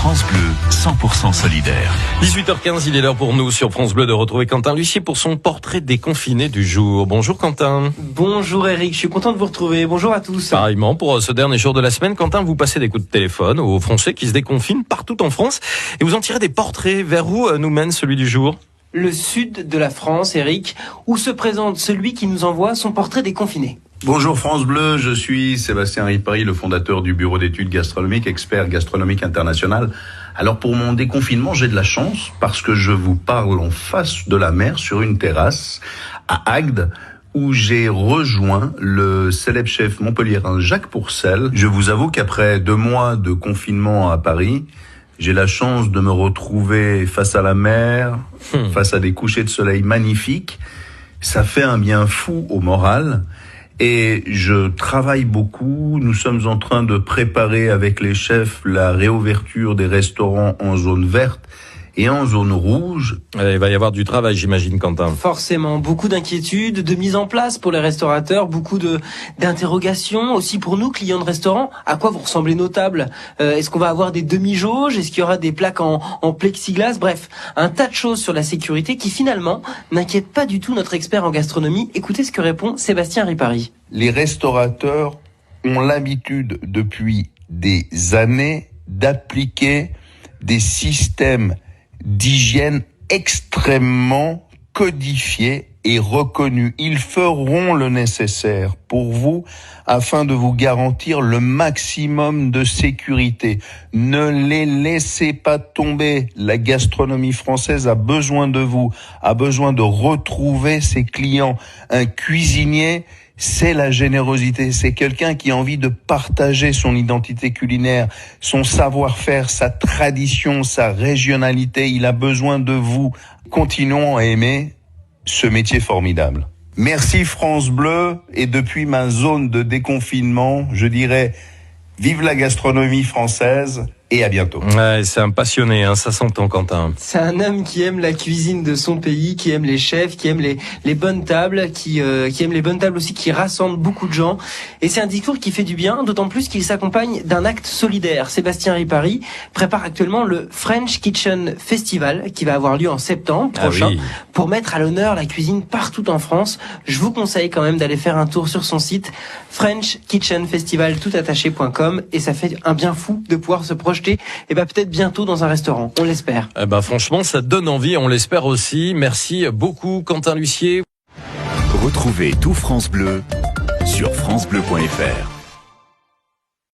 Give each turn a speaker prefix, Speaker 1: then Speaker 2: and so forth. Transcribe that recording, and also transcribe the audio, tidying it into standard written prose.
Speaker 1: France Bleu, 100% solidaire.
Speaker 2: 18h15, il est l'heure pour nous sur France Bleu de retrouver Quentin Lucier pour son portrait déconfiné du jour. Bonjour Quentin.
Speaker 3: Bonjour Eric, je suis content de vous retrouver. Bonjour à tous.
Speaker 2: Pareillement, pour ce dernier jour de la semaine, Quentin, vous passez des coups de téléphone aux Français qui se déconfinent partout en France et vous en tirez des portraits. Vers où nous mène celui du jour ?
Speaker 3: Le sud de la France, Eric, où se présente celui qui nous envoie son portrait déconfiné.
Speaker 4: Bonjour France Bleu, je suis Sébastien Ripari, le fondateur du bureau d'études gastronomiques, expert gastronomique international. Alors pour mon déconfinement, j'ai de la chance parce que je vous parle en face de la mer sur une terrasse à Agde, où j'ai rejoint le célèbre chef montpelliérain Jacques Pourcel. Je vous avoue qu'après 2 mois de confinement à Paris, j'ai la chance de me retrouver face à la mer, face à des couchers de soleil magnifiques. Ça fait un bien fou au moral. Et je travaille beaucoup. Nous sommes en train de préparer avec les chefs la réouverture des restaurants en zone verte et en zone rouge.
Speaker 2: Il va y avoir du travail, j'imagine, Quentin.
Speaker 3: Forcément, beaucoup d'inquiétudes, de mise en place pour les restaurateurs, beaucoup d'interrogations aussi pour nous, clients de restaurants. À quoi vous ressemblez nos tables ? Est-ce qu'on va avoir des demi-jauges ? Est-ce qu'il y aura des plaques en plexiglas ? Bref, un tas de choses sur la sécurité qui finalement n'inquiètent pas du tout notre expert en gastronomie. Écoutez ce que répond Sébastien Ripari.
Speaker 4: Les restaurateurs ont l'habitude depuis des années d'appliquer des systèmes d'hygiène extrêmement codifiés et reconnus. Ils feront le nécessaire pour vous afin de vous garantir le maximum de sécurité. Ne les laissez pas tomber. La gastronomie française a besoin de vous, a besoin de retrouver ses clients. Un cuisinier, c'est la générosité, c'est quelqu'un qui a envie de partager son identité culinaire, son savoir-faire, sa tradition, sa régionalité. Il a besoin de vous. Continuons à aimer ce métier formidable. Merci France Bleu, et depuis ma zone de déconfinement, je dirais vive la gastronomie française et à bientôt.
Speaker 2: Ouais, c'est un passionné, ça s'entend, Quentin.
Speaker 3: C'est un homme qui aime la cuisine de son pays, qui aime les chefs, qui aime les bonnes tables, qui aime les bonnes tables aussi, qui rassemble beaucoup de gens. Et c'est un discours qui fait du bien, d'autant plus qu'il s'accompagne d'un acte solidaire. Sébastien Ripari prépare actuellement le French Kitchen Festival qui va avoir lieu en septembre prochain pour mettre à l'honneur la cuisine partout en France. Je vous conseille quand même d'aller faire un tour sur son site frenchkitchenfestival.com et ça fait un bien fou de pouvoir se projeter et peut-être bientôt dans un restaurant, on l'espère.
Speaker 2: Franchement, ça donne envie, on l'espère aussi. Merci beaucoup Quentin Lucier.
Speaker 1: Retrouvez tout France Bleu sur francebleu.fr.